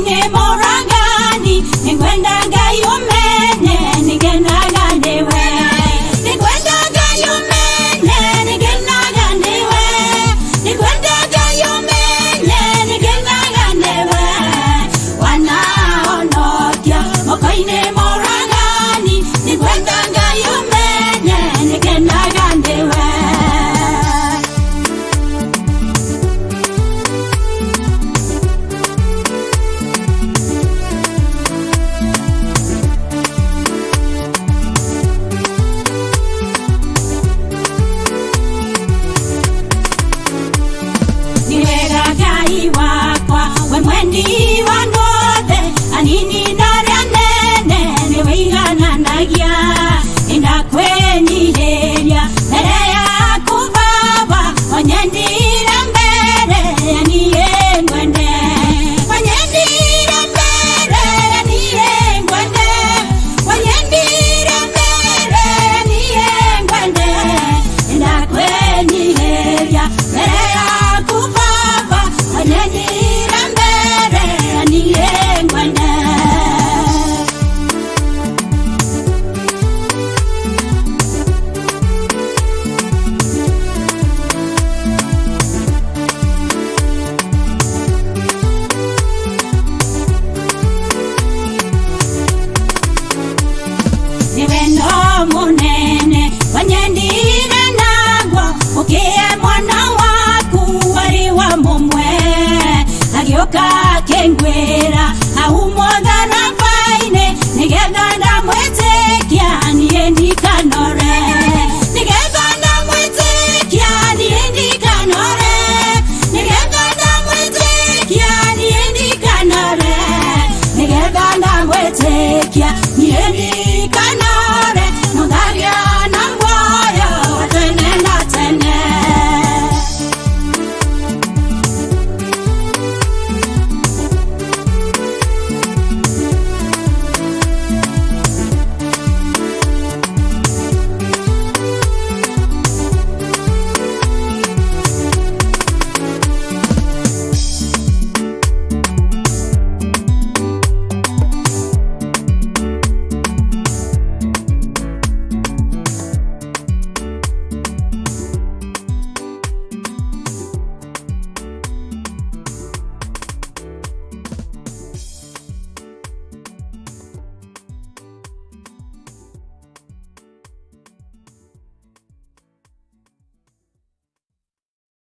Mokoine morangani Ningwendaga yumene Nigenaga niwe Ningwendaga yumene Nigenaga niwe Ningwendaga yumene Nigenaga niwe Wanaonokia Mokoine morangani Ningwendaga yumene Nigenaga niwe Mwendi wanode anini naria nene niweigana nagia indakweni heria mbere yaku baba onyendire mbere aniye ngwende onyendire mbere aniye ngwende onyendire mbere aniye ngwende indakweni heria mbere yaku baba onyendire Munene wanyendire nagwa ukie mwana waku wari wa mumwe agioka kengwera